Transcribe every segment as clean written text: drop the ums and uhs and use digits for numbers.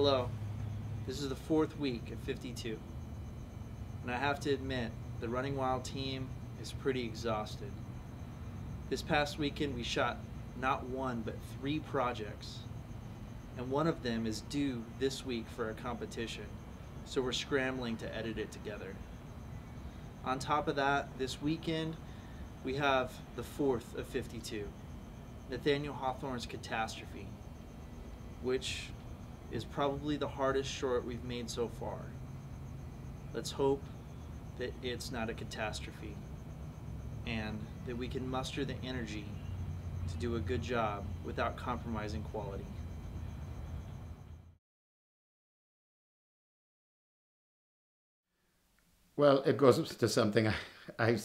Hello, this is the fourth week of 52, and I have to admit, the Running Wild team is pretty exhausted. This past weekend we shot not one but 3 projects, and one of them is due this week for a competition, so we're scrambling to edit it together. On top of that, this weekend we have the fourth of 52, Nathaniel Hawthorne's Catastrophe, which is probably the hardest short we've made so far. Let's hope that it's not a catastrophe and that we can muster the energy to do a good job without compromising quality. Well, it goes to something I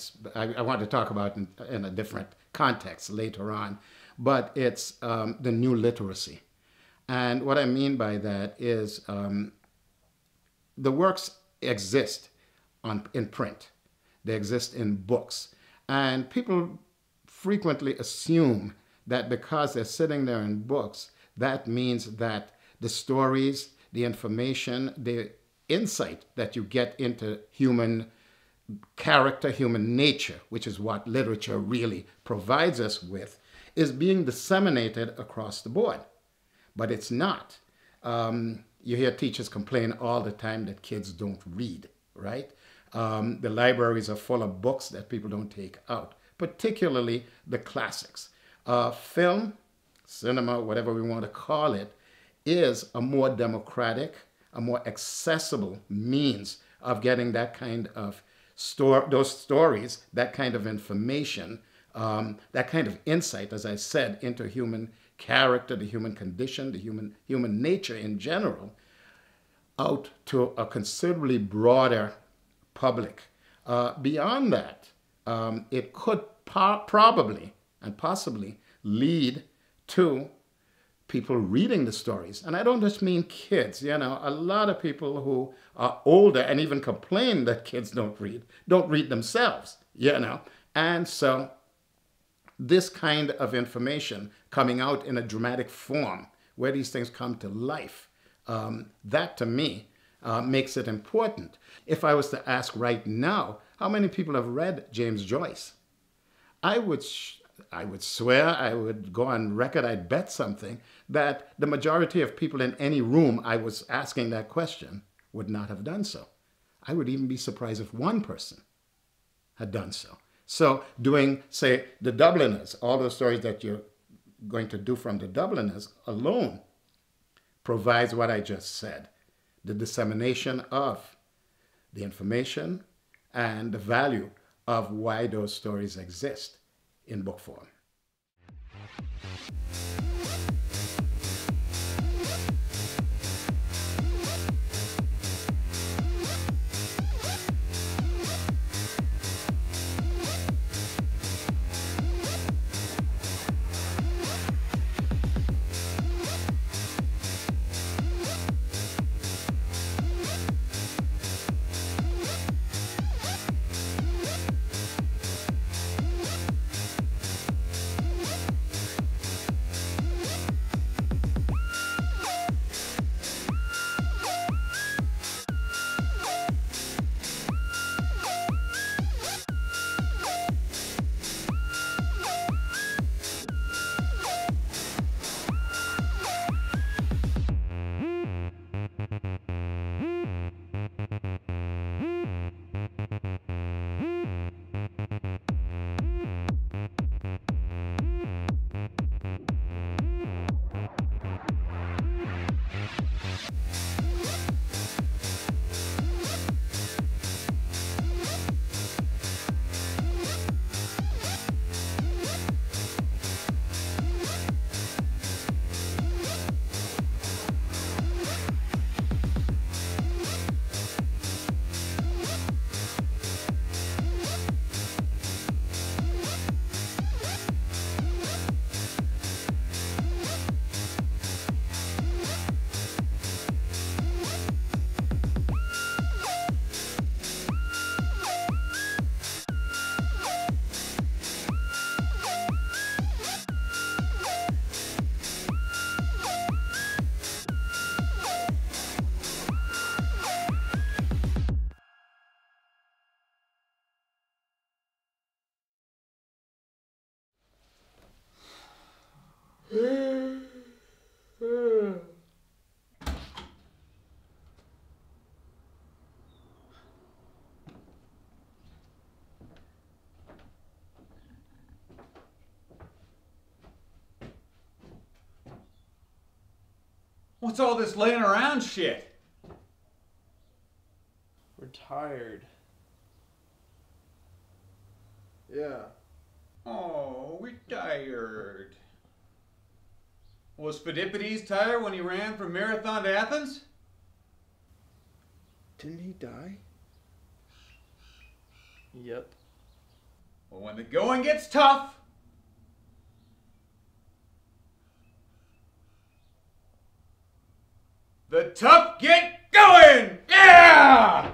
want to talk about in a different context later on, but it's the new literacy. And what I mean by that is the works exist in print. They exist in books. And people frequently assume that because they're sitting there in books, that means that the stories, the information, the insight that you get into human character, human nature, which is what literature really provides us with, is being disseminated across the board. But it's not. You hear teachers complain all the time that kids don't read, right? The libraries are full of books that people don't take out, particularly the classics. Film, cinema, whatever we want to call it, is a more democratic, a more accessible means of getting that kind of those stories, that kind of information, that kind of insight, as I said, into human character, the human condition, the human nature in general, out to a considerably broader public. Beyond that, it could probably and possibly lead to people reading the stories. And I don't just mean kids. You know, a lot of people who are older and even complain that kids don't read themselves, you know. And so this kind of information coming out in a dramatic form, where these things come to life, that to me makes it important. If I was to ask right now, how many people have read James Joyce? I would swear, I would go on record, I'd bet something, that the majority of people in any room I was asking that question would not have done so. I would even be surprised if one person had done so. So doing, say, the Dubliners, all those stories that you're going to do from the Dubliners alone provides what I just said, the dissemination of the information and the value of why those stories exist in book form. What's all this laying around shit? We're tired. Yeah. Oh, we're tired. Was Phidippides tired when he ran from Marathon to Athens? Didn't he die? Yep. Well, when the going gets tough, the tough get going! Yeah!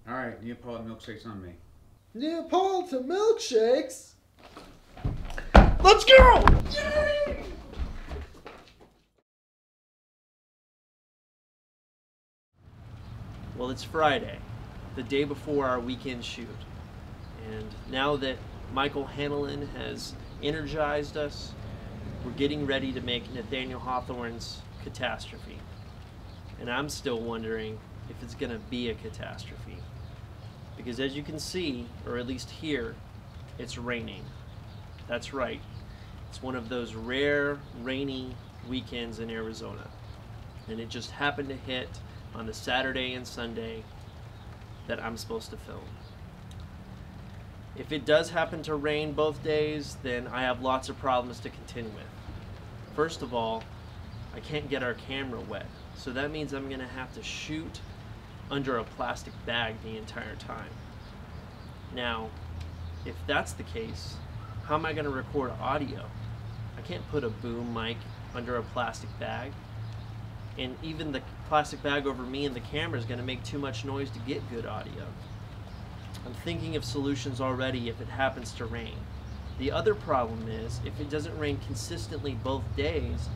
All right, Neapolitan milkshakes on me. Neapolitan milkshakes? Let's go! Yay! Well, it's Friday, the day before our weekend shoot. And now that Michael Hanlon has energized us, we're getting ready to make Nathaniel Hawthorne's Catastrophe. And I'm still wondering if it's going to be a catastrophe. Because as you can see, or at least hear, it's raining. That's right. It's one of those rare rainy weekends in Arizona. And it just happened to hit on the Saturday and Sunday that I'm supposed to film. If it does happen to rain both days, then I have lots of problems to contend with. First of all, I can't get our camera wet, so that means I'm gonna have to shoot under a plastic bag the entire time. Now, if that's the case, how am I gonna record audio? I can't put a boom mic under a plastic bag, and even the plastic bag over me and the camera is gonna make too much noise to get good audio. I'm thinking of solutions already if it happens to rain. The other problem is, if it doesn't rain consistently both days,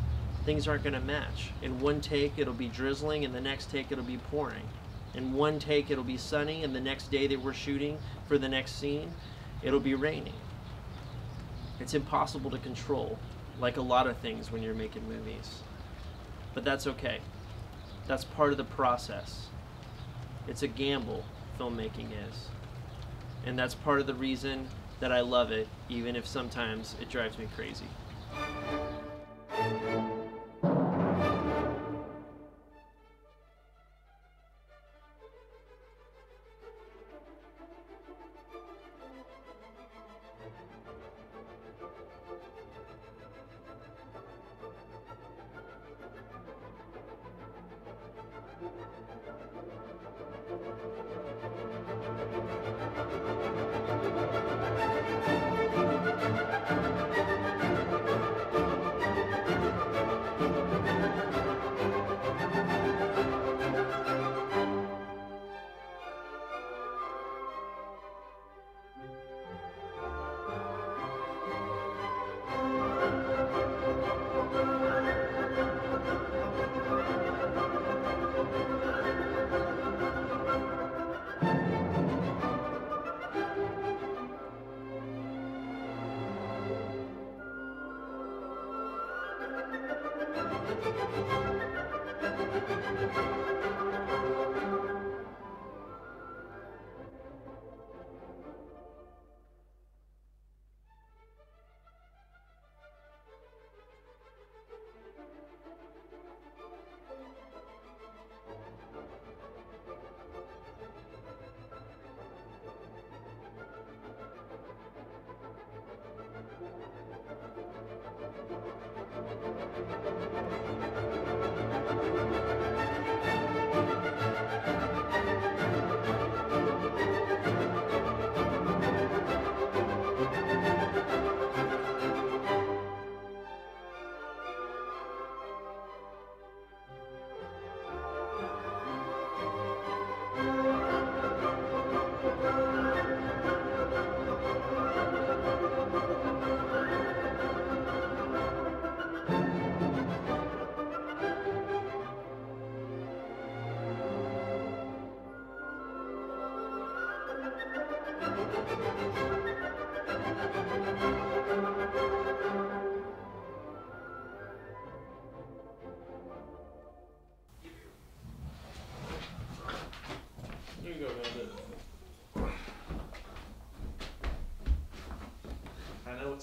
things aren't gonna match. In one take it'll be drizzling, and the next take it'll be pouring. In one take it'll be sunny, and the next day that we're shooting for the next scene, it'll be raining. It's impossible to control, like a lot of things when you're making movies. But that's okay. That's part of the process. It's a gamble, filmmaking is. And that's part of the reason that I love it, even if sometimes it drives me crazy.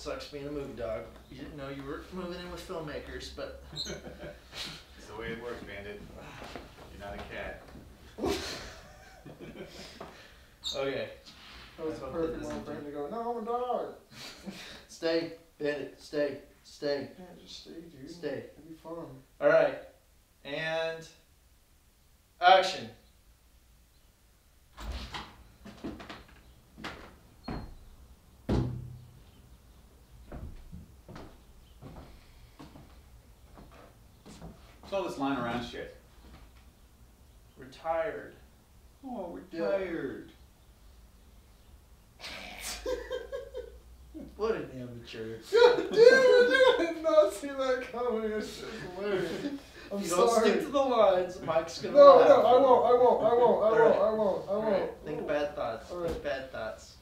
it sucks being a movie dog. You didn't know you were moving in with filmmakers, but It's the way it works, Bandit. You're not a cat. okay. That was I the hope perfect that moment for doesn't him to go, no, I'm a dog. Stay, Bandit. Stay. Stay. Yeah, just stay, dude. Stay. It'd be fun. All right. And action. What's all this lying around shit? Retired. Oh, we're tired. What an amateur. Dude, I did not see that coming. It's just hilarious. I'm If you don't sorry. stick to the lines, Mike's gonna No, laugh. I won't. All right. Think Think bad thoughts. All right. Think bad thoughts.